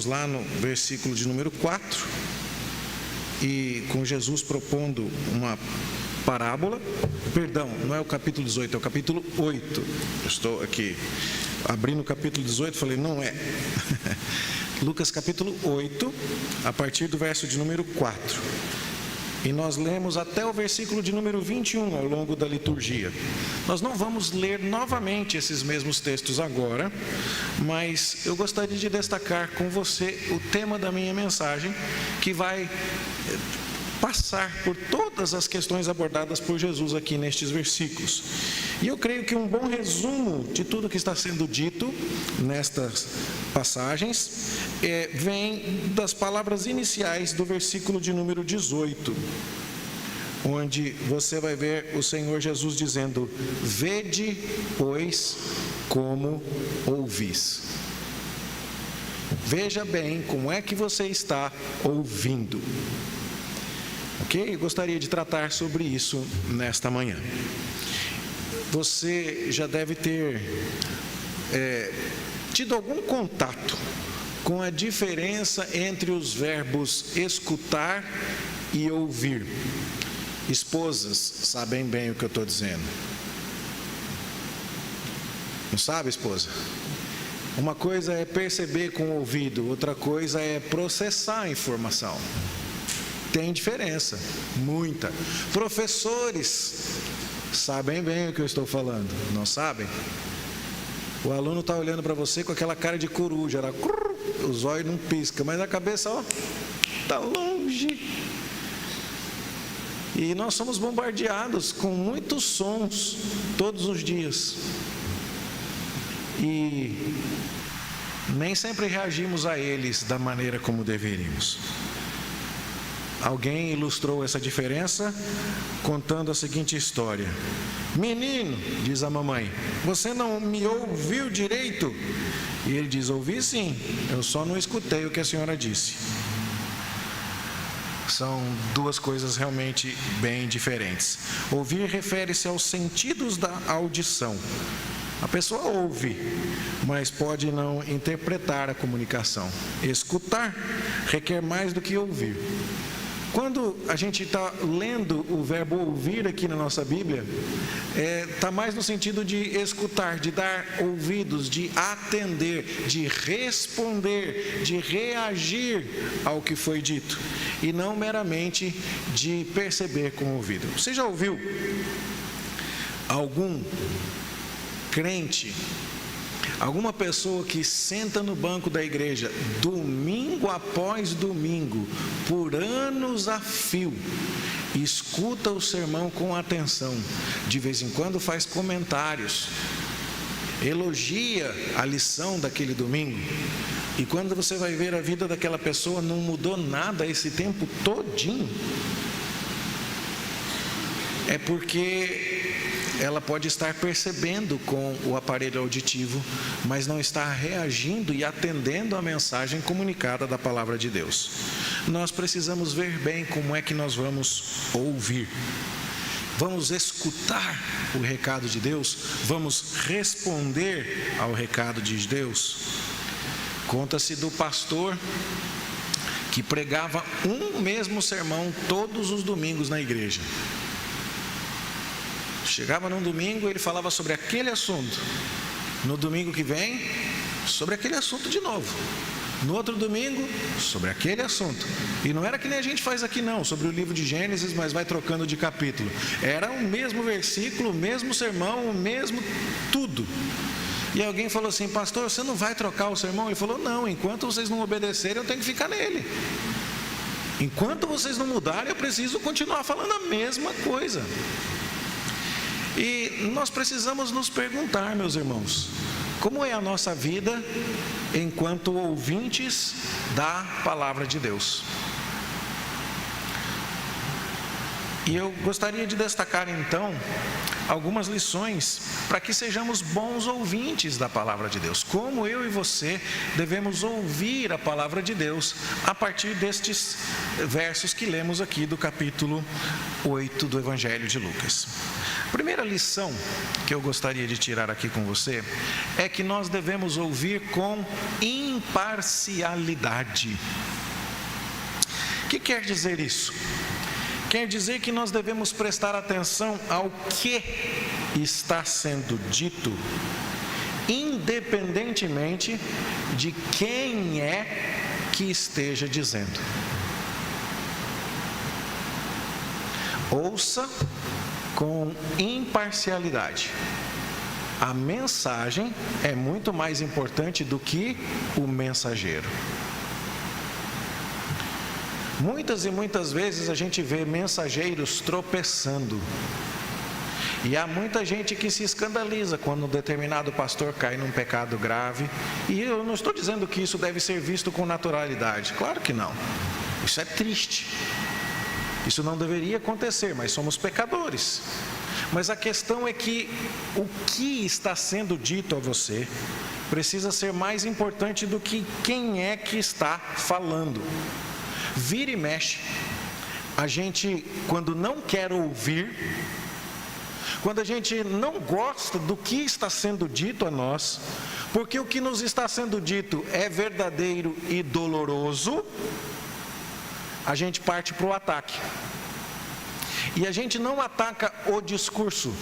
Lá no versículo de número 4, e com Jesus propondo uma parábola, perdão, não é o capítulo 18, é o capítulo 8, eu estou aqui abrindo o capítulo 18, falei, não é, Lucas capítulo 8, a partir do verso de número 4, e nós lemos até o versículo de número 21 ao longo da liturgia. Nós não vamos ler novamente esses mesmos textos agora, mas eu gostaria de destacar com você o tema da minha mensagem, que vai passar por todas as questões abordadas por Jesus aqui nestes versículos. E eu creio que um bom resumo de tudo que está sendo dito nestas passagens vem das palavras iniciais do versículo de número 18, onde você vai ver o Senhor Jesus dizendo: vede, pois, como ouvis. Veja bem como é que você está ouvindo. Ok? Eu gostaria de tratar sobre isso nesta manhã. Você já deve ter tido algum contato com a diferença entre os verbos escutar e ouvir. Esposas sabem bem o que eu estou dizendo. Não sabe, esposa? Uma coisa é perceber com o ouvido, outra coisa é processar a informação. Tem diferença, muita. Professores sabem bem o que eu estou falando, não sabem? O aluno está olhando para você com aquela cara de coruja, os olhos não piscam, mas a cabeça, está longe. E nós somos bombardeados com muitos sons todos os dias. E nem sempre reagimos a eles da maneira como deveríamos. Alguém ilustrou essa diferença contando a seguinte história: menino, diz a mamãe, você não me ouviu direito? E ele diz: ouvi sim, eu só não escutei o que a senhora disse. São duas coisas realmente bem diferentes. Ouvir refere-se aos sentidos da audição. A pessoa ouve, mas pode não interpretar a comunicação. Escutar requer mais do que ouvir. Quando a gente está lendo o verbo ouvir aqui na nossa Bíblia, está mais no sentido de escutar, de dar ouvidos, de atender, de responder, de reagir ao que foi dito, e não meramente de perceber com o ouvido. Você já ouviu algum crente, alguma pessoa que senta no banco da igreja domingo após domingo, por anos a fio, escuta o sermão com atenção, de vez em quando faz comentários, elogia a lição daquele domingo, e quando você vai ver a vida daquela pessoa, não mudou nada esse tempo todinho? É porque ela pode estar percebendo com o aparelho auditivo, mas não está reagindo e atendendo a mensagem comunicada da palavra de Deus. Nós precisamos ver bem como é que nós vamos ouvir. Vamos escutar o recado de Deus? Vamos responder ao recado de Deus? Conta-se do pastor que pregava um mesmo sermão todos os domingos na igreja. Chegava num domingo, ele falava sobre aquele assunto. No domingo que vem, sobre aquele assunto de novo. No outro domingo, sobre aquele assunto. E não era que nem a gente faz aqui não, sobre o livro de Gênesis, mas vai trocando de capítulo. Era o mesmo versículo, o mesmo sermão, o mesmo tudo. E alguém falou assim: pastor, você não vai trocar o sermão? Ele falou: não, enquanto vocês não obedecerem, eu tenho que ficar nele. Enquanto vocês não mudarem, eu preciso continuar falando a mesma coisa. E nós precisamos nos perguntar, meus irmãos, como é a nossa vida enquanto ouvintes da palavra de Deus? E eu gostaria de destacar então algumas lições para que sejamos bons ouvintes da palavra de Deus. Como eu e você devemos ouvir a palavra de Deus a partir destes versos que lemos aqui do capítulo 8 do Evangelho de Lucas. A primeira lição que eu gostaria de tirar aqui com você é que nós devemos ouvir com imparcialidade. O que quer dizer isso? Quer dizer que nós devemos prestar atenção ao que está sendo dito, independentemente de quem é que esteja dizendo. Ouça com imparcialidade. A mensagem é muito mais importante do que o mensageiro. Muitas e muitas vezes a gente vê mensageiros tropeçando. E há muita gente que se escandaliza quando um determinado pastor cai num pecado grave. E eu não estou dizendo que isso deve ser visto com naturalidade. Claro que não. Isso é triste. Isso não deveria acontecer, mas somos pecadores. Mas a questão é que o que está sendo dito a você precisa ser mais importante do que quem é que está falando. Vira e mexe, a gente, quando não quer ouvir, quando a gente não gosta do que está sendo dito a nós, porque o que nos está sendo dito é verdadeiro e doloroso, a gente parte para o ataque. E a gente não ataca o discurso,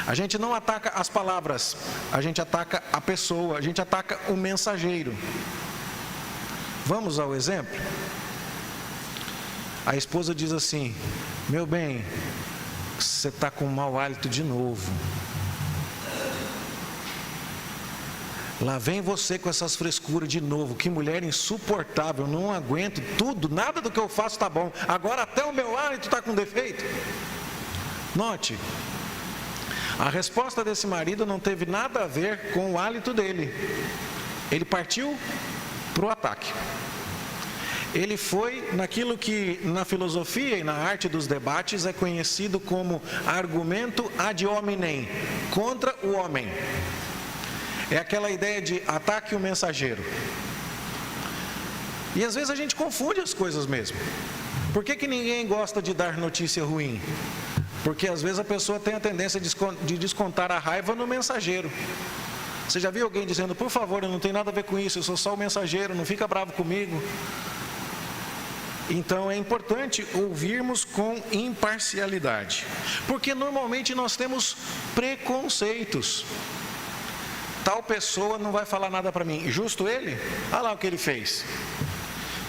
a gente não ataca as palavras, a gente ataca a pessoa, a gente ataca o mensageiro. Vamos ao exemplo? A esposa diz assim: meu bem, você está com mau hálito de novo. Lá vem você com essas frescuras de novo. Que mulher insuportável, não aguento tudo, nada do que eu faço está bom. Agora até o meu hálito está com defeito. Note, a resposta desse marido não teve nada a ver com o hálito dele. Ele partiu para o ataque. Ele foi naquilo que na filosofia e na arte dos debates é conhecido como argumento ad hominem, contra o homem. É aquela ideia de ataque o mensageiro. E às vezes a gente confunde as coisas mesmo. Por que ninguém gosta de dar notícia ruim? Porque às vezes a pessoa tem a tendência de descontar a raiva no mensageiro. Você já viu alguém dizendo: por favor, eu não tenho nada a ver com isso, eu sou só o mensageiro, não fica bravo comigo? Então é importante ouvirmos com imparcialidade, porque normalmente nós temos preconceitos. Tal pessoa não vai falar nada para mim, justo ele? Olha lá o que ele fez.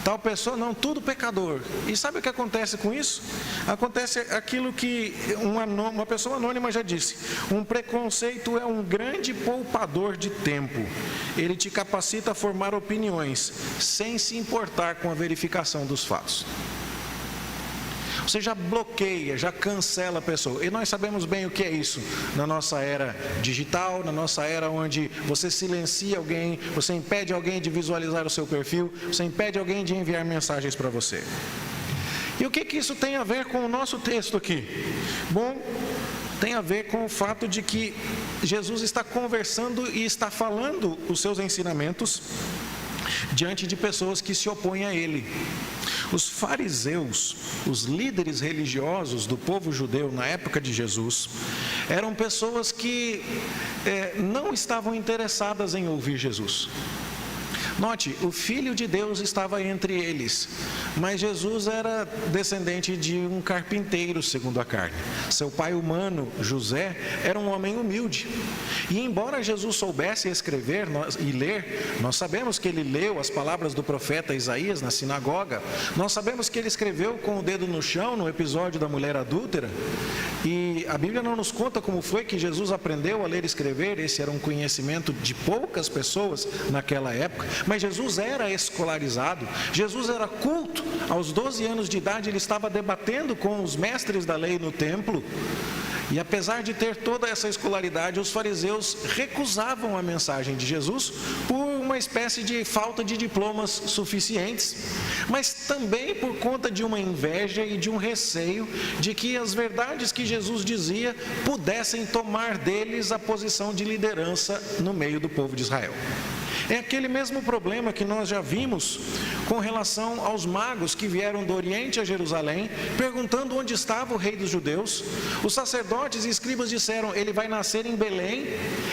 Tal pessoa, não, tudo pecador. E sabe o que acontece com isso? Acontece aquilo que uma pessoa anônima já disse: um preconceito é um grande poupador de tempo. Ele te capacita a formar opiniões, sem se importar com a verificação dos fatos. Você já bloqueia, já cancela a pessoa. E nós sabemos bem o que é isso na nossa era digital, na nossa era onde você silencia alguém, você impede alguém de visualizar o seu perfil, você impede alguém de enviar mensagens para você. E o que isso tem a ver com o nosso texto aqui? Bom, tem a ver com o fato de que Jesus está conversando e está falando os seus ensinamentos diante de pessoas que se opõem a ele. Os fariseus, os líderes religiosos do povo judeu na época de Jesus, eram pessoas que não estavam interessadas em ouvir Jesus. Note, o Filho de Deus estava entre eles, mas Jesus era descendente de um carpinteiro segundo a carne. Seu pai humano, José, era um homem humilde. E embora Jesus soubesse escrever e ler, nós sabemos que ele leu as palavras do profeta Isaías na sinagoga, nós sabemos que ele escreveu com o dedo no chão no episódio da mulher adúltera, e a Bíblia não nos conta como foi que Jesus aprendeu a ler e escrever. Esse era um conhecimento de poucas pessoas naquela época. Mas Jesus era escolarizado, Jesus era culto. Aos 12 anos de idade ele estava debatendo com os mestres da lei no templo. E apesar de ter toda essa escolaridade, os fariseus recusavam a mensagem de Jesus por uma uma espécie de falta de diplomas suficientes, mas também por conta de uma inveja e de um receio de que as verdades que Jesus dizia pudessem tomar deles a posição de liderança no meio do povo de Israel. É aquele mesmo problema que nós já vimos com relação aos magos que vieram do Oriente a Jerusalém, perguntando onde estava o rei dos judeus. Os sacerdotes e escribas disseram, ele vai nascer em Belém,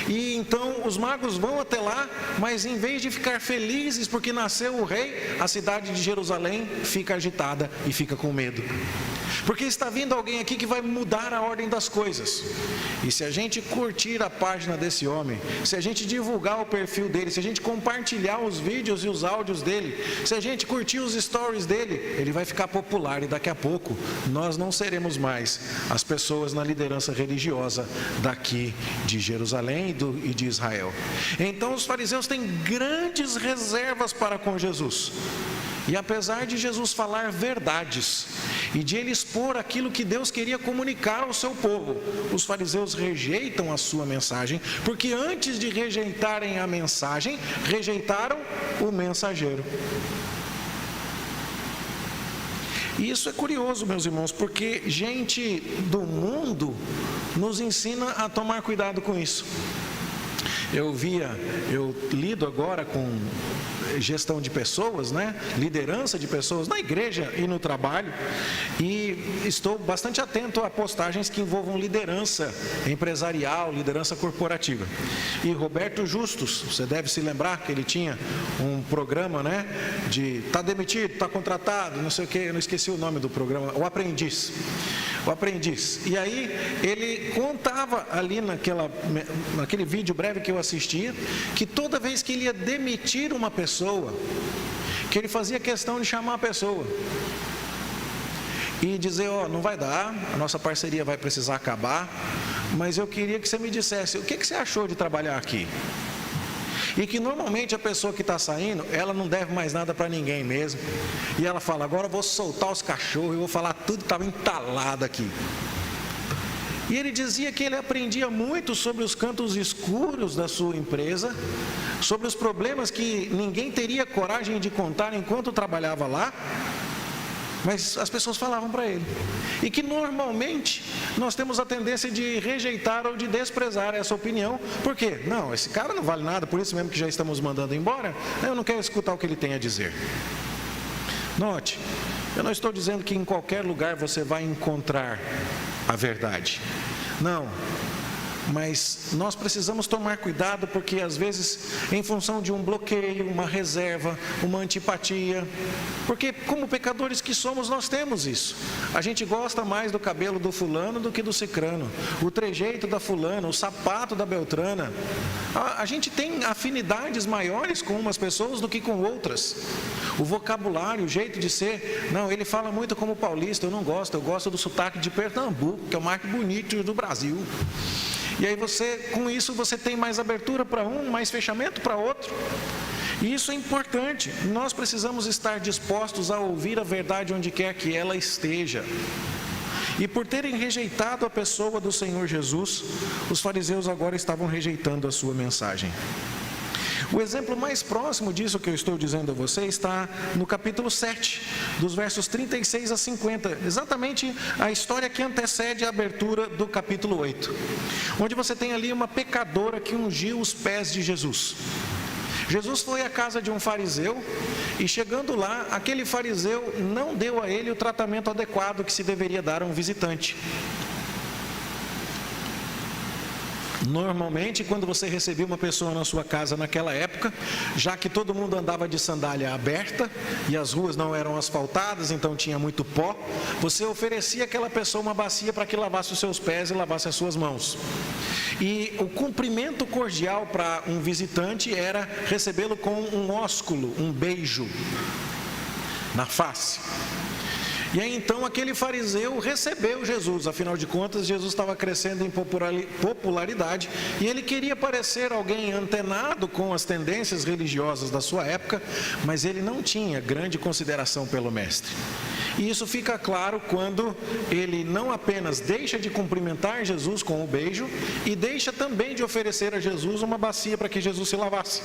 e então os magos vão até lá, mas em vez de ficar felizes porque nasceu o rei, a cidade de Jerusalém fica agitada e fica com medo. Porque está vindo alguém aqui que vai mudar a ordem das coisas. E se a gente curtir a página desse homem, se a gente divulgar o perfil dele, se a gente compartilhar os vídeos e os áudios dele, se a gente curtir os stories dele, ele vai ficar popular e daqui a pouco nós não seremos mais as pessoas na liderança religiosa daqui de Jerusalém e de Israel. Então os fariseus têm grandes reservas para com Jesus. E apesar de Jesus falar verdades e de ele expor aquilo que Deus queria comunicar ao seu povo, os fariseus rejeitam a sua mensagem, porque antes de rejeitarem a mensagem, rejeitaram o mensageiro. E isso é curioso, meus irmãos, porque gente do mundo nos ensina a tomar cuidado com isso. Eu lido agora com gestão de pessoas, liderança de pessoas na igreja e no trabalho, e estou bastante atento a postagens que envolvam liderança empresarial, liderança corporativa. E Roberto Justus, você deve se lembrar que ele tinha um programa, de tá demitido, tá contratado, não sei o que, eu não esqueci o nome do programa, O Aprendiz. E aí ele contava ali naquele vídeo breve que eu assistia, que toda vez que ele ia demitir uma pessoa, que ele fazia questão de chamar a pessoa e dizer, não vai dar, a nossa parceria vai precisar acabar, mas eu queria que você me dissesse, o que você achou de trabalhar aqui? E que normalmente a pessoa que está saindo, ela não deve mais nada para ninguém mesmo. E ela fala, agora eu vou soltar os cachorros, eu vou falar tudo que estava entalado aqui. E ele dizia que ele aprendia muito sobre os cantos escuros da sua empresa, sobre os problemas que ninguém teria coragem de contar enquanto trabalhava lá, mas as pessoas falavam para ele. E que normalmente nós temos a tendência de rejeitar ou de desprezar essa opinião. Por quê? Não, esse cara não vale nada, por isso mesmo que já estamos mandando embora, eu não quero escutar o que ele tem a dizer. Note, eu não estou dizendo que em qualquer lugar você vai encontrar a verdade. Não. Mas nós precisamos tomar cuidado, porque às vezes, em função de um bloqueio, uma reserva, uma antipatia, porque como pecadores que somos, nós temos isso. A gente gosta mais do cabelo do fulano do que do cicrano, o trejeito da fulana, o sapato da beltrana. A gente tem afinidades maiores com umas pessoas do que com outras. O vocabulário, o jeito de ser, não, ele fala muito como paulista, eu não gosto, eu gosto do sotaque de Pernambuco, que é o mais bonito do Brasil. E aí com isso você tem mais abertura para um, mais fechamento para outro. E isso é importante. Nós precisamos estar dispostos a ouvir a verdade onde quer que ela esteja. E por terem rejeitado a pessoa do Senhor Jesus, os fariseus agora estavam rejeitando a sua mensagem. O exemplo mais próximo disso que eu estou dizendo a você está no capítulo 7, dos versos 36 a 50, exatamente a história que antecede a abertura do capítulo 8, onde você tem ali uma pecadora que ungiu os pés de Jesus. Jesus foi à casa de um fariseu e, chegando lá, aquele fariseu não deu a ele o tratamento adequado que se deveria dar a um visitante. Normalmente, quando você recebia uma pessoa na sua casa naquela época, já que todo mundo andava de sandália aberta e as ruas não eram asfaltadas, então tinha muito pó, você oferecia àquela pessoa uma bacia para que lavasse os seus pés e lavasse as suas mãos. E o cumprimento cordial para um visitante era recebê-lo com um ósculo, um beijo na face. E aí então aquele fariseu recebeu Jesus, afinal de contas Jesus estava crescendo em popularidade e ele queria parecer alguém antenado com as tendências religiosas da sua época, mas ele não tinha grande consideração pelo mestre. E isso fica claro quando ele não apenas deixa de cumprimentar Jesus com o beijo, e deixa também de oferecer a Jesus uma bacia para que Jesus se lavasse.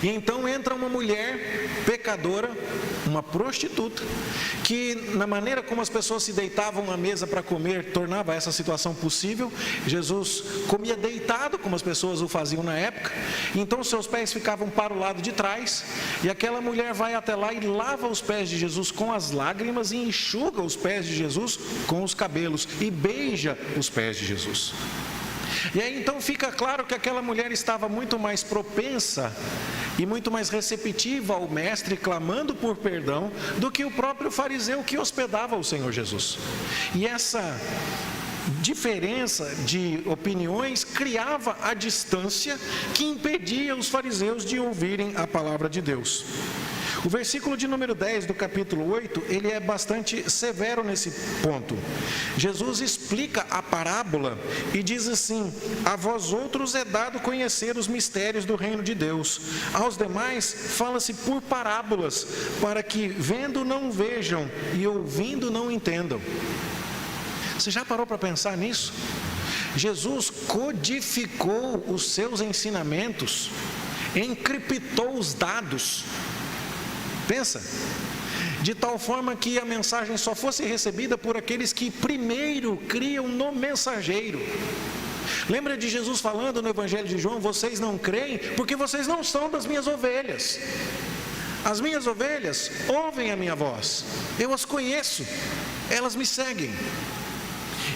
E então entra uma mulher pecadora, uma prostituta, que na maneira como as pessoas se deitavam à mesa para comer, tornava essa situação possível. Jesus comia deitado, como as pessoas o faziam na época, então seus pés ficavam para o lado de trás, e aquela mulher vai até lá e lava os pés de Jesus com as lágrimas e enxuga os pés de Jesus com os cabelos e beija os pés de Jesus. E aí então fica claro que aquela mulher estava muito mais propensa e muito mais receptiva ao mestre, clamando por perdão, do que o próprio fariseu que hospedava o Senhor Jesus. E essa diferença de opiniões criava a distância que impedia os fariseus de ouvirem a palavra de Deus. O versículo de número 10 do capítulo 8, ele é bastante severo nesse ponto. Jesus explica a parábola e diz assim: a vós outros é dado conhecer os mistérios do reino de Deus. Aos demais fala-se por parábolas, para que vendo não vejam e ouvindo não entendam. Você já parou para pensar nisso? Jesus codificou os seus ensinamentos, encriptou os dados. Pensa, de tal forma que a mensagem só fosse recebida por aqueles que primeiro criam no mensageiro. Lembra de Jesus falando no Evangelho de João: vocês não creem porque vocês não são das minhas ovelhas. As minhas ovelhas ouvem a minha voz, eu as conheço, elas me seguem.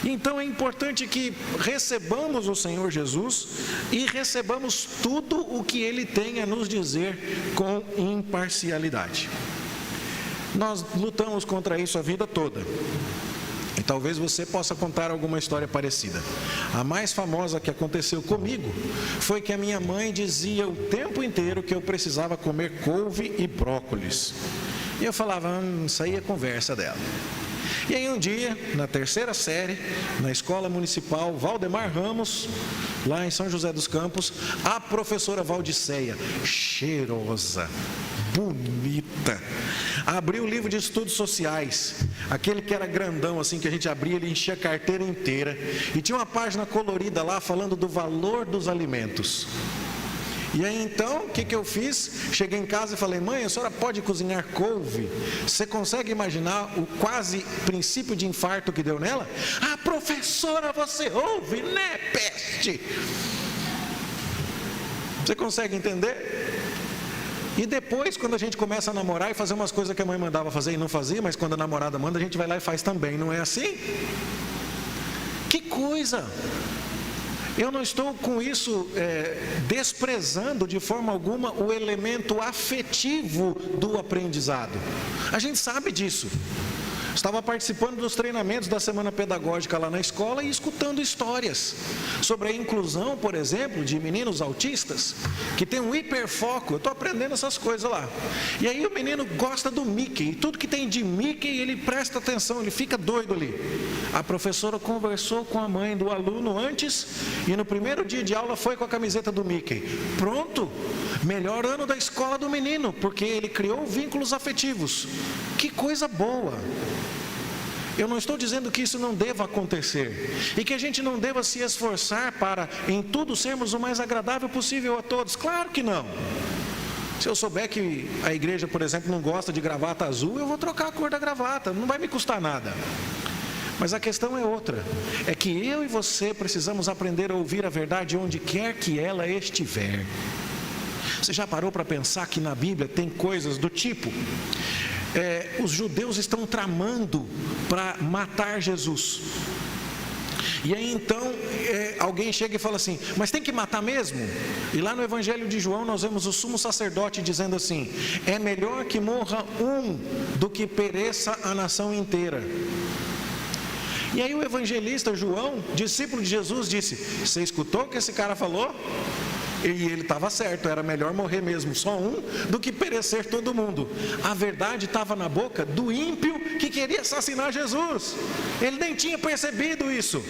Então é importante que recebamos o Senhor Jesus e recebamos tudo o que Ele tem a nos dizer com imparcialidade. Nós lutamos contra isso a vida toda. E talvez você possa contar alguma história parecida. A mais famosa que aconteceu comigo foi que a minha mãe dizia o tempo inteiro que eu precisava comer couve e brócolis. E eu falava: isso aí é conversa dela. E aí um dia, na terceira série, na escola municipal Valdemar Ramos, lá em São José dos Campos, a professora Valdiceia, cheirosa, bonita, abriu o livro de estudos sociais, aquele que era grandão assim, que a gente abria, ele enchia a carteira inteira, e tinha uma página colorida lá falando do valor dos alimentos. E aí então, o que eu fiz? Cheguei em casa e falei: mãe, a senhora pode cozinhar couve? Você consegue imaginar o quase princípio de infarto que deu nela? Ah, professora, você ouve, né, peste? Você consegue entender? E depois, quando a gente começa a namorar e fazer umas coisas que a mãe mandava fazer e não fazia, mas quando a namorada manda, a gente vai lá e faz também, não é assim? Que coisa! Eu não estou com isso desprezando de forma alguma o elemento afetivo do aprendizado. A gente sabe disso. Estava participando dos treinamentos da semana pedagógica lá na escola e escutando histórias sobre a inclusão, por exemplo, de meninos autistas que tem um hiperfoco. Eu estou aprendendo essas coisas lá. E aí o menino gosta do Mickey, e tudo que tem de Mickey ele presta atenção, ele fica doido ali. A professora conversou com a mãe do aluno antes e no primeiro dia de aula foi com a camiseta do Mickey. Pronto, melhor ano da escola do menino, porque ele criou vínculos afetivos. Que coisa boa! Eu não estou dizendo que isso não deva acontecer e que a gente não deva se esforçar para em tudo sermos o mais agradável possível a todos. Claro que não. Se eu souber que a igreja, por exemplo, não gosta de gravata azul, eu vou trocar a cor da gravata, não vai me custar nada. Mas a questão é outra, é que eu e você precisamos aprender a ouvir a verdade onde quer que ela estiver. Você já parou para pensar que na Bíblia tem coisas do tipo... os judeus estão tramando para matar Jesus. E aí então alguém chega e fala assim: mas tem que matar mesmo? E lá no Evangelho de João nós vemos o sumo sacerdote dizendo assim: é melhor que morra um do que pereça a nação inteira. E aí o evangelista João, discípulo de Jesus, disse: você escutou o que esse cara falou? E ele estava certo, era melhor morrer mesmo só um do que perecer todo mundo. A verdade estava na boca do ímpio que queria assassinar Jesus. Ele nem tinha percebido isso.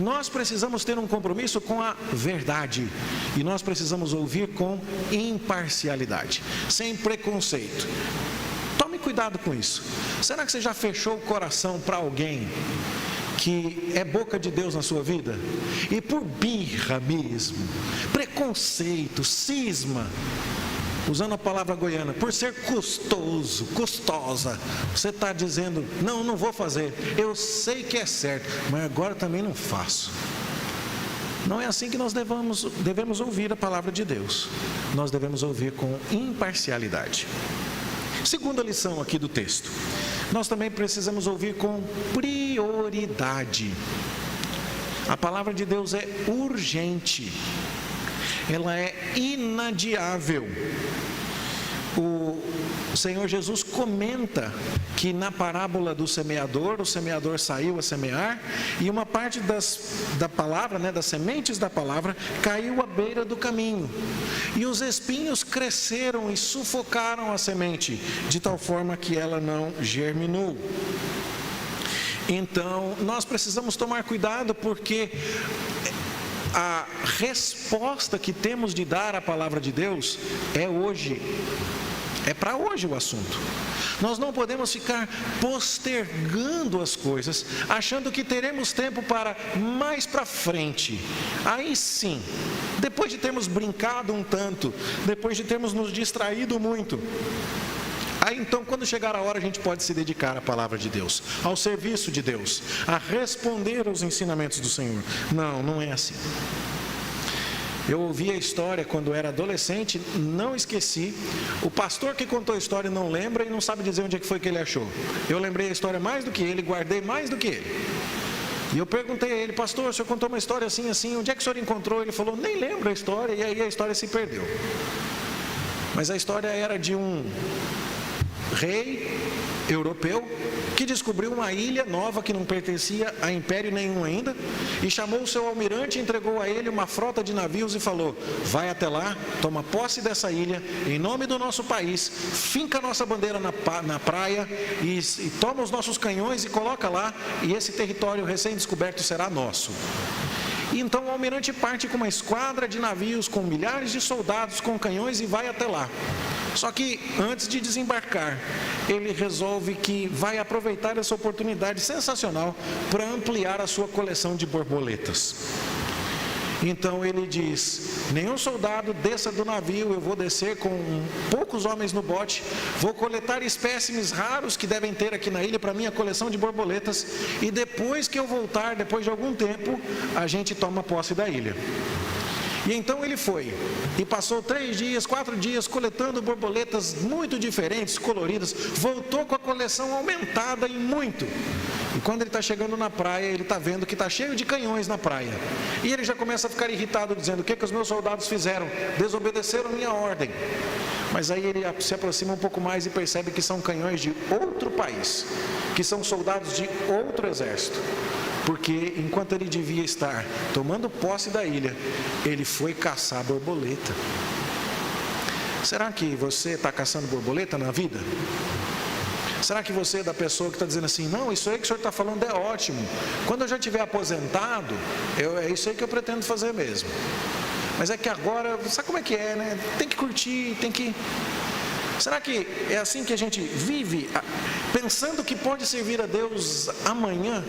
Nós precisamos ter um compromisso com a verdade e nós precisamos ouvir com imparcialidade, sem preconceito. Tome cuidado com isso. Será que você já fechou o coração para alguém que é boca de Deus na sua vida, e por birra mesmo, preconceito, cisma, usando a palavra goiana, por ser custoso, custosa, você está dizendo, não vou fazer, eu sei que é certo, mas agora também não faço. Não é assim que nós devemos ouvir a palavra de Deus. Nós devemos ouvir com imparcialidade. Segunda lição aqui do texto. Nós também precisamos ouvir com prioridade. A palavra de Deus é urgente. Ela é inadiável. O Senhor Jesus comenta que na parábola do semeador, o semeador saiu a semear e uma parte da palavra, das sementes da palavra, caiu à beira do caminho. E os espinhos cresceram e sufocaram a semente, de tal forma que ela não germinou. Então, nós precisamos tomar cuidado porque a resposta que temos de dar à palavra de Deus é hoje. É para hoje o assunto. Nós não podemos ficar postergando as coisas, achando que teremos tempo para mais para frente. Aí sim, depois de termos brincado um tanto, depois de termos nos distraído muito, aí então, quando chegar a hora, a gente pode se dedicar à palavra de Deus, ao serviço de Deus, a responder aos ensinamentos do Senhor. Não é assim. Eu ouvi a história quando era adolescente, não esqueci. O pastor que contou a história não lembra e não sabe dizer onde é que foi que ele achou. Eu lembrei a história mais do que ele, guardei mais do que ele. E eu perguntei a ele, pastor, o senhor contou uma história assim, onde é que o senhor encontrou? Ele falou, nem lembro a história, e aí a história se perdeu. Mas a história era de um rei europeu que descobriu uma ilha nova que não pertencia a império nenhum ainda, e chamou o seu almirante, entregou a ele uma frota de navios e falou, vai até lá, toma posse dessa ilha, em nome do nosso país, finca a nossa bandeira na praia e toma os nossos canhões e coloca lá, e esse território recém-descoberto será nosso. E então o almirante parte com uma esquadra de navios, com milhares de soldados, com canhões e vai até lá. Só que antes de desembarcar, ele resolve que vai aproveitar essa oportunidade sensacional para ampliar a sua coleção de borboletas. Então ele diz, nenhum soldado desça do navio, eu vou descer com poucos homens no bote, vou coletar espécimes raros que devem ter aqui na ilha para minha coleção de borboletas, e depois que eu voltar, depois de algum tempo, a gente toma posse da ilha. E então ele foi, e passou 3 dias, 4 dias, coletando borboletas muito diferentes, coloridas, voltou com a coleção aumentada em muito. E quando ele está chegando na praia, ele está vendo que está cheio de canhões na praia. E ele já começa a ficar irritado, dizendo, o que os meus soldados fizeram? Desobedeceram minha ordem. Mas aí ele se aproxima um pouco mais e percebe que são canhões de outro país, que são soldados de outro exército. Porque enquanto ele devia estar tomando posse da ilha, ele foi caçar borboleta. Será que você está caçando borboleta na vida? Será que você é da pessoa que está dizendo assim, não, isso aí que o senhor está falando é ótimo. Quando eu já estiver aposentado, é isso aí que eu pretendo fazer mesmo. Mas é que agora, sabe como é que é, né? Tem que curtir, tem que... Será que é assim que a gente vive, pensando que pode servir a Deus amanhã?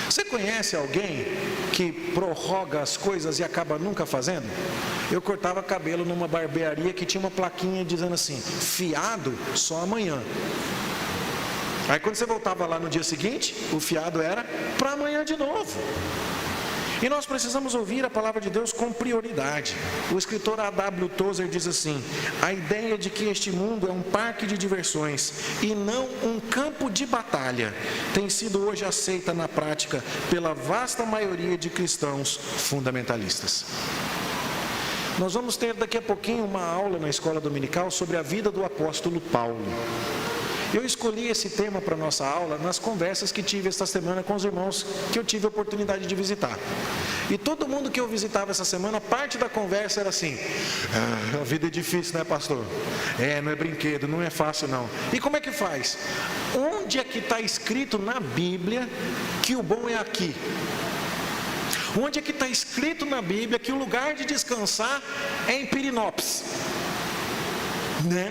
Você conhece alguém que prorroga as coisas e acaba nunca fazendo? Eu cortava cabelo numa barbearia que tinha uma plaquinha dizendo assim, fiado só amanhã. Aí quando você voltava lá no dia seguinte, o fiado era para amanhã de novo. E nós precisamos ouvir a palavra de Deus com prioridade. O escritor A.W. Tozer diz assim, a ideia de que este mundo é um parque de diversões e não um campo de batalha tem sido hoje aceita na prática pela vasta maioria de cristãos fundamentalistas. Nós vamos ter daqui a pouquinho uma aula na escola dominical sobre a vida do apóstolo Paulo. Eu escolhi esse tema para a nossa aula nas conversas que tive esta semana com os irmãos que eu tive a oportunidade de visitar. E todo mundo que eu visitava essa semana, parte da conversa era assim, a vida é difícil, né, pastor? Não é brinquedo, não é fácil não. E como é que faz? Onde é que está escrito na Bíblia que o bom é aqui? Onde é que está escrito na Bíblia que o lugar de descansar é em Pirinópolis?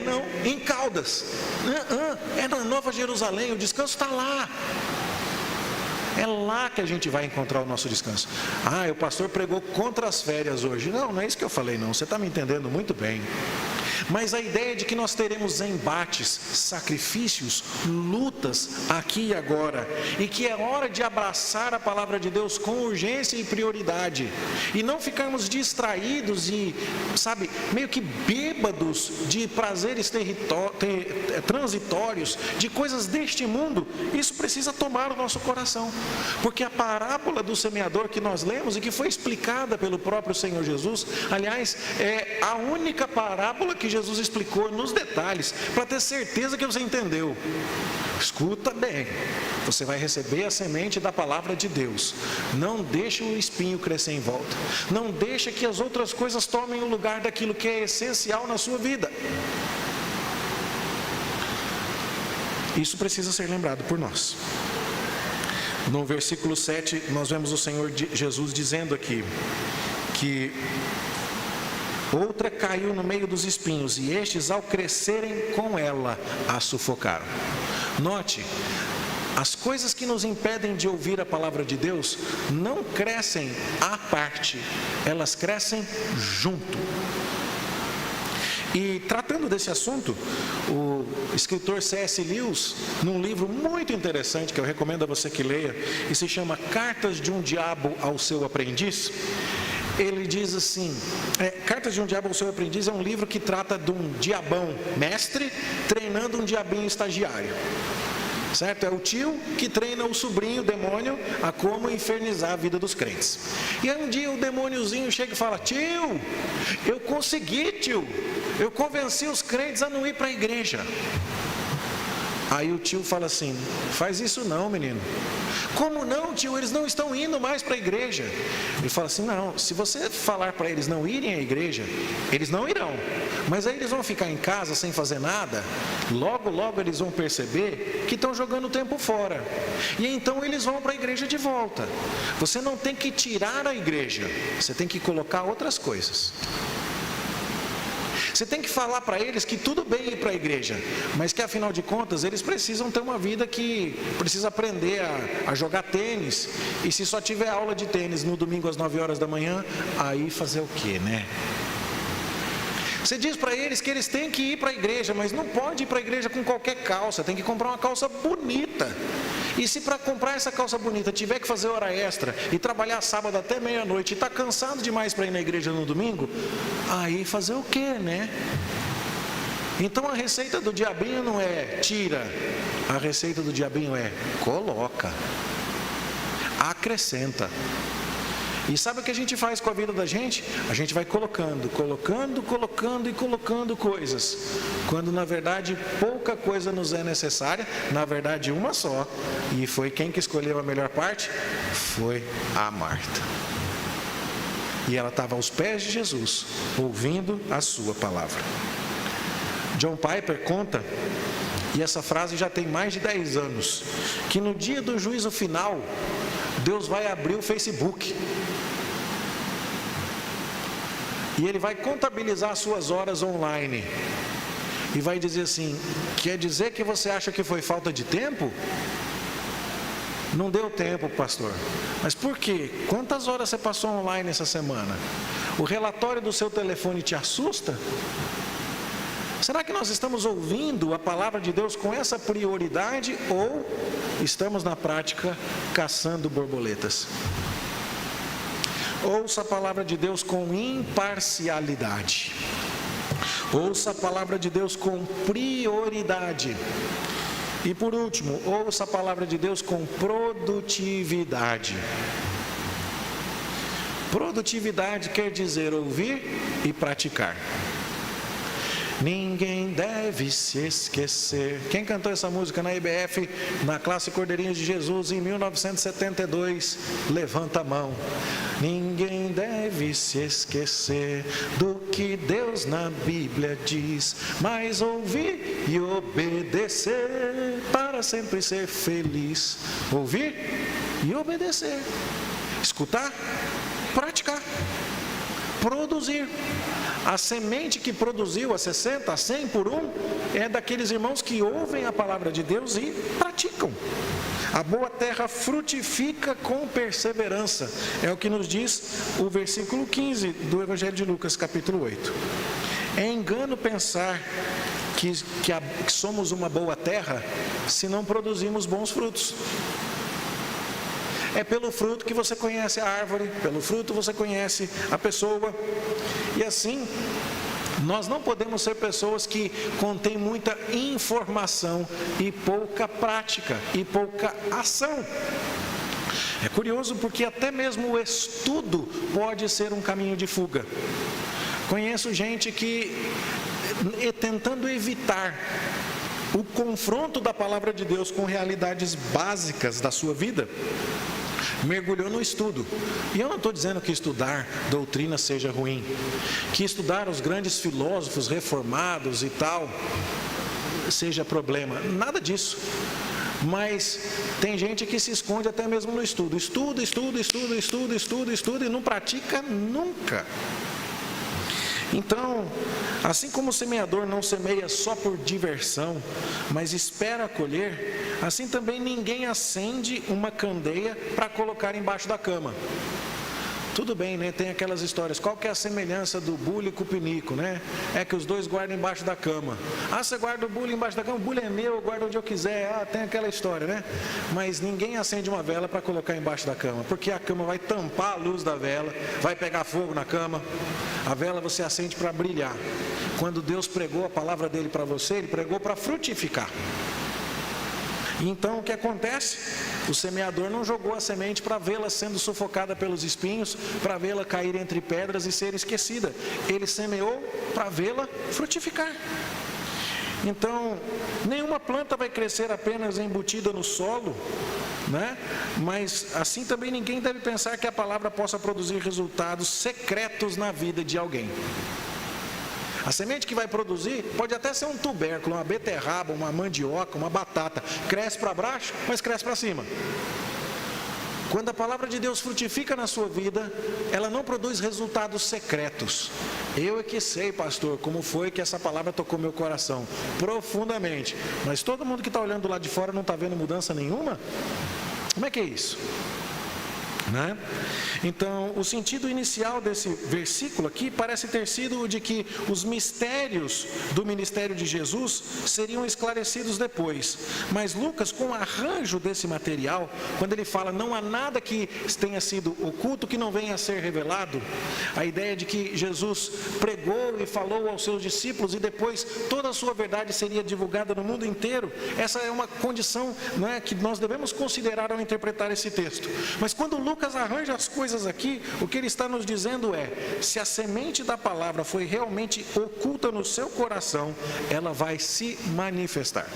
Não, em Caldas, é na Nova Jerusalém, o descanso está lá. É lá que a gente vai encontrar o nosso descanso. Ah, o pastor pregou contra as férias hoje. Não é isso que eu falei não, você está me entendendo muito bem. Mas a ideia de que nós teremos embates, sacrifícios, lutas aqui e agora, e que é hora de abraçar a palavra de Deus com urgência e prioridade, e não ficarmos distraídos e, meio que bêbados de prazeres transitórios, de coisas deste mundo. Isso precisa tomar o nosso coração, porque a parábola do semeador que nós lemos e que foi explicada pelo próprio Senhor Jesus, aliás, é a única parábola que Jesus explicou nos detalhes, para ter certeza que você entendeu. Escuta bem, você vai receber a semente da palavra de Deus. Não deixe o espinho crescer em volta. Não deixe que as outras coisas tomem o lugar daquilo que é essencial na sua vida. Isso precisa ser lembrado por nós. No versículo 7, nós vemos o Senhor Jesus dizendo aqui que outra caiu no meio dos espinhos, e estes, ao crescerem com ela, a sufocaram. Note, as coisas que nos impedem de ouvir a palavra de Deus não crescem à parte, elas crescem junto. E tratando desse assunto, o escritor C.S. Lewis, num livro muito interessante que eu recomendo a você que leia, e se chama Cartas de um Diabo ao Seu Aprendiz, ele diz assim, Cartas de um Diabo ao Seu Aprendiz é um livro que trata de um diabão mestre treinando um diabinho estagiário. Certo? É o tio que treina o sobrinho, o demônio, a como infernizar a vida dos crentes. E aí um dia o demôniozinho chega e fala: tio, eu consegui, tio, eu convenci os crentes a não ir para a igreja. Aí o tio fala assim: faz isso não, menino. Como não, tio? Eles não estão indo mais para a igreja. Ele fala assim: não, se você falar para eles não irem à igreja, eles não irão. Mas aí eles vão ficar em casa sem fazer nada. Logo, logo eles vão perceber que estão jogando o tempo fora. E então eles vão para a igreja de volta. Você não tem que tirar a igreja, você tem que colocar outras coisas. Você tem que falar para eles que tudo bem ir para a igreja, mas que afinal de contas eles precisam ter uma vida que precisa aprender a jogar tênis. E se só tiver aula de tênis no domingo às 9 horas da manhã, aí fazer o quê, né? Você diz para eles que eles têm que ir para a igreja, mas não pode ir para a igreja com qualquer calça, tem que comprar uma calça bonita. E se para comprar essa calça bonita tiver que fazer hora extra e trabalhar sábado até meia-noite e está cansado demais para ir na igreja no domingo, aí fazer o quê, né? Então a receita do diabinho não é tira, a receita do diabinho é coloca, acrescenta. E sabe o que a gente faz com a vida da gente? A gente vai colocando coisas, quando na verdade pouca coisa nos é necessária, na verdade uma só. E foi quem que escolheu a melhor parte? Foi a Marta. E ela estava aos pés de Jesus, ouvindo a sua palavra. John Piper conta, e essa frase já tem mais de 10 anos, que no dia do juízo final, Deus vai abrir o Facebook. E Ele vai contabilizar as suas horas online. E vai dizer assim: quer dizer que você acha que foi falta de tempo? Não deu tempo, pastor. Mas por quê? Quantas horas você passou online essa semana? O relatório do seu telefone te assusta? Será que nós estamos ouvindo a palavra de Deus com essa prioridade, ou estamos na prática caçando borboletas? Ouça a palavra de Deus com imparcialidade. Ouça a palavra de Deus com prioridade. E por último, ouça a palavra de Deus com produtividade. Produtividade quer dizer ouvir e praticar. Ninguém deve se esquecer. Quem cantou essa música na IBF, na classe Cordeirinhos de Jesus, em 1972? Levanta a mão. Ninguém deve se esquecer do que Deus na Bíblia diz, mas ouvir e obedecer para sempre ser feliz. Ouvir e obedecer. Escutar, praticar. produzir. A semente que produziu a 60, a 100 por um, é daqueles irmãos que ouvem a palavra de Deus e praticam. A boa terra frutifica com perseverança. É o que nos diz o versículo 15 do Evangelho de Lucas, capítulo 8. É engano pensar que somos uma boa terra se não produzimos bons frutos. É pelo fruto que você conhece a árvore, pelo fruto você conhece a pessoa. E assim, nós não podemos ser pessoas que contêm muita informação e pouca prática e pouca ação. É curioso porque até mesmo o estudo pode ser um caminho de fuga. Conheço gente que, tentando evitar o confronto da palavra de Deus com realidades básicas da sua vida, mergulhou no estudo. E eu não estou dizendo que estudar doutrina seja ruim, que estudar os grandes filósofos reformados e tal seja problema, nada disso. Mas tem gente que se esconde até mesmo no estudo. Estuda e não pratica nunca. Então, assim como o semeador não semeia só por diversão, mas espera colher, assim também ninguém acende uma candeia para colocar embaixo da cama. Tudo bem, né? Tem aquelas histórias. Qual que é a semelhança do bule com o pinico, né? É que os dois guardam embaixo da cama. Ah, você guarda o bule embaixo da cama? O bule é meu, eu guardo onde eu quiser. Ah, tem aquela história, né? Mas ninguém acende uma vela para colocar embaixo da cama, porque a cama vai tampar a luz da vela, vai pegar fogo na cama. A vela você acende para brilhar. Quando Deus pregou a palavra dele para você, ele pregou para frutificar. Então o que acontece? O semeador não jogou a semente para vê-la sendo sufocada pelos espinhos, para vê-la cair entre pedras e ser esquecida. Ele semeou para vê-la frutificar. Então, nenhuma planta vai crescer apenas embutida no solo, né? Mas assim também ninguém deve pensar que a palavra possa produzir resultados secretos na vida de alguém. A semente que vai produzir pode até ser um tubérculo, uma beterraba, uma mandioca, uma batata. Cresce para baixo, mas cresce para cima. Quando a palavra de Deus frutifica na sua vida, ela não produz resultados secretos. Eu é que sei, pastor, como foi que essa palavra tocou meu coração profundamente. Mas todo mundo que está olhando lá de fora não está vendo mudança nenhuma? Como é que é isso? Né? Então, o sentido inicial desse versículo aqui parece ter sido o de que os mistérios do ministério de Jesus seriam esclarecidos depois. Mas Lucas, com o arranjo desse material, quando ele fala não há nada que tenha sido oculto que não venha a ser revelado, a ideia de que Jesus pregou e falou aos seus discípulos e depois toda a sua verdade seria divulgada no mundo inteiro, essa é uma condição, né, que nós devemos considerar ao interpretar esse texto. Mas quando Lucas arranja as coisas aqui, o que ele está nos dizendo é: se a semente da palavra foi realmente oculta no seu coração, ela vai se manifestar.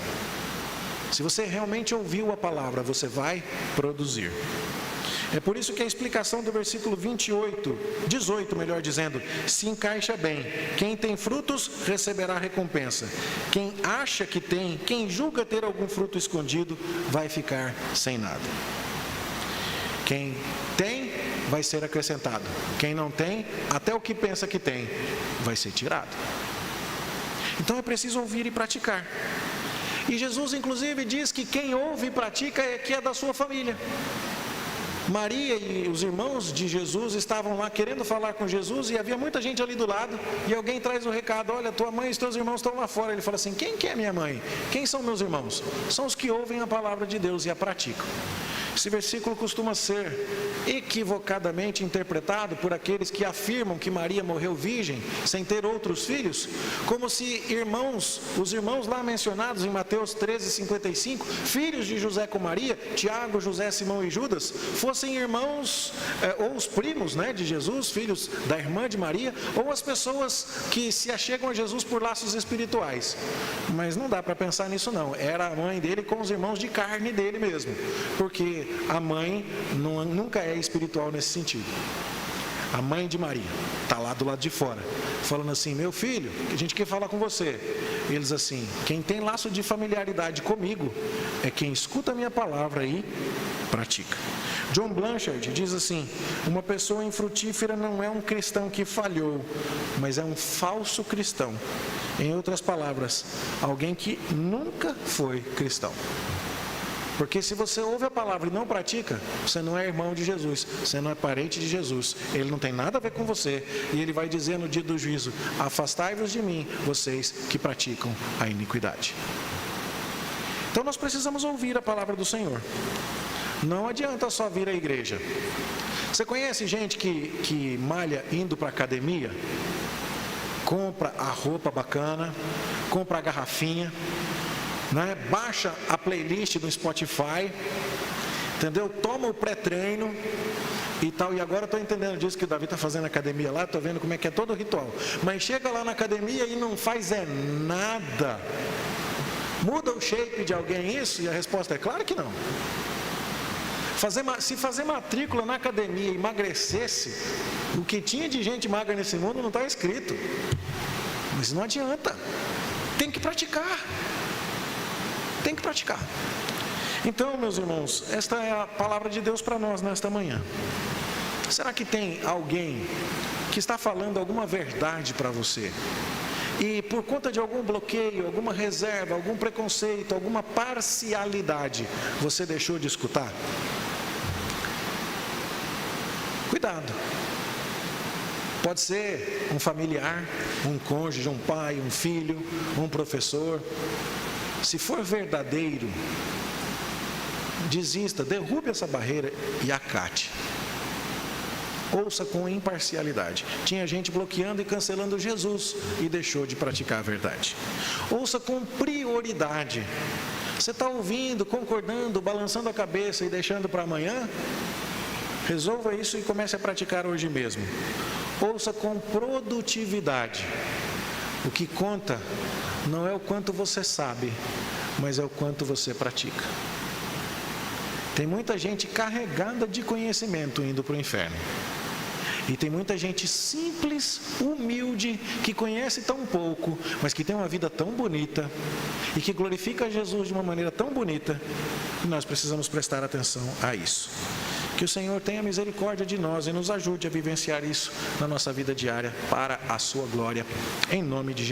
Se você realmente ouviu a palavra, você vai produzir. É por isso que a explicação do versículo 18, melhor dizendo, se encaixa bem. Quem tem frutos receberá recompensa. Quem acha que tem, quem julga ter algum fruto escondido, vai ficar sem nada. Quem tem, vai ser acrescentado. Quem não tem, até o que pensa que tem, vai ser tirado. Então é preciso ouvir e praticar. E Jesus, inclusive, diz que quem ouve e pratica é que é da sua família. Maria e os irmãos de Jesus estavam lá querendo falar com Jesus e havia muita gente ali do lado e alguém traz o recado: olha, tua mãe e os teus irmãos estão lá fora. Ele fala assim: quem que é minha mãe? Quem são meus irmãos? São os que ouvem a palavra de Deus e a praticam. Esse versículo costuma ser equivocadamente interpretado por aqueles que afirmam que Maria morreu virgem, sem ter outros filhos, como se os irmãos lá mencionados em Mateus 13:55, filhos de José com Maria, Tiago, José, Simão e Judas, fossem irmãos, ou os primos, né, de Jesus, filhos da irmã de Maria, ou as pessoas que se achegam a Jesus por laços espirituais. Mas não dá para pensar nisso não, era a mãe dele com os irmãos de carne dele mesmo, porque a mãe nunca é espiritual nesse sentido. a mãe de Maria, está lá do lado de fora, falando assim: meu filho, a gente quer falar com você. Eles assim: quem tem laço de familiaridade comigo é quem escuta a minha palavra e pratica. John Blanchard diz assim: uma pessoa infrutífera não é um cristão que falhou, mas é um falso cristão. Em outras palavras, alguém que nunca foi cristão. Porque se você ouve a palavra e não pratica, você não é irmão de Jesus, você não é parente de Jesus, ele não tem nada a ver com você, e ele vai dizer no dia do juízo: afastai-vos de mim, vocês que praticam a iniquidade. Então nós precisamos ouvir a palavra do Senhor. Não adianta só vir à igreja. Você conhece gente que malha indo para a academia? Compra a roupa bacana, compra a garrafinha, né? Baixa a playlist do Spotify, entendeu? Toma o pré-treino e tal. E agora estou entendendo disso que o Davi está fazendo academia lá, estou vendo como é que é todo o ritual. Mas chega lá na academia e não faz nada. Muda o shape de alguém isso? E a resposta é claro que não. Se fazer matrícula na academia emagrecesse, o que tinha de gente magra nesse mundo não está escrito. Mas não adianta. Tem que praticar. Tem que praticar. Então, meus irmãos, esta é a palavra de Deus para nós nesta manhã. Será que tem alguém que está falando alguma verdade para você? E por conta de algum bloqueio, alguma reserva, algum preconceito, alguma parcialidade, você deixou de escutar? Cuidado. Pode ser um familiar, um cônjuge, um pai, um filho, um professor. Se for verdadeiro, desista, derrube essa barreira e acate. Ouça com imparcialidade. Tinha gente bloqueando e cancelando Jesus e deixou de praticar a verdade. Ouça com prioridade. Você está ouvindo, concordando, balançando a cabeça e deixando para amanhã? Resolva isso e comece a praticar hoje mesmo. Ouça com produtividade. O que conta não é o quanto você sabe, mas é o quanto você pratica. Tem muita gente carregada de conhecimento indo para o inferno. E tem muita gente simples, humilde, que conhece tão pouco, mas que tem uma vida tão bonita e que glorifica Jesus de uma maneira tão bonita, e nós precisamos prestar atenção a isso. Que o Senhor tenha misericórdia de nós e nos ajude a vivenciar isso na nossa vida diária para a sua glória, em nome de Jesus.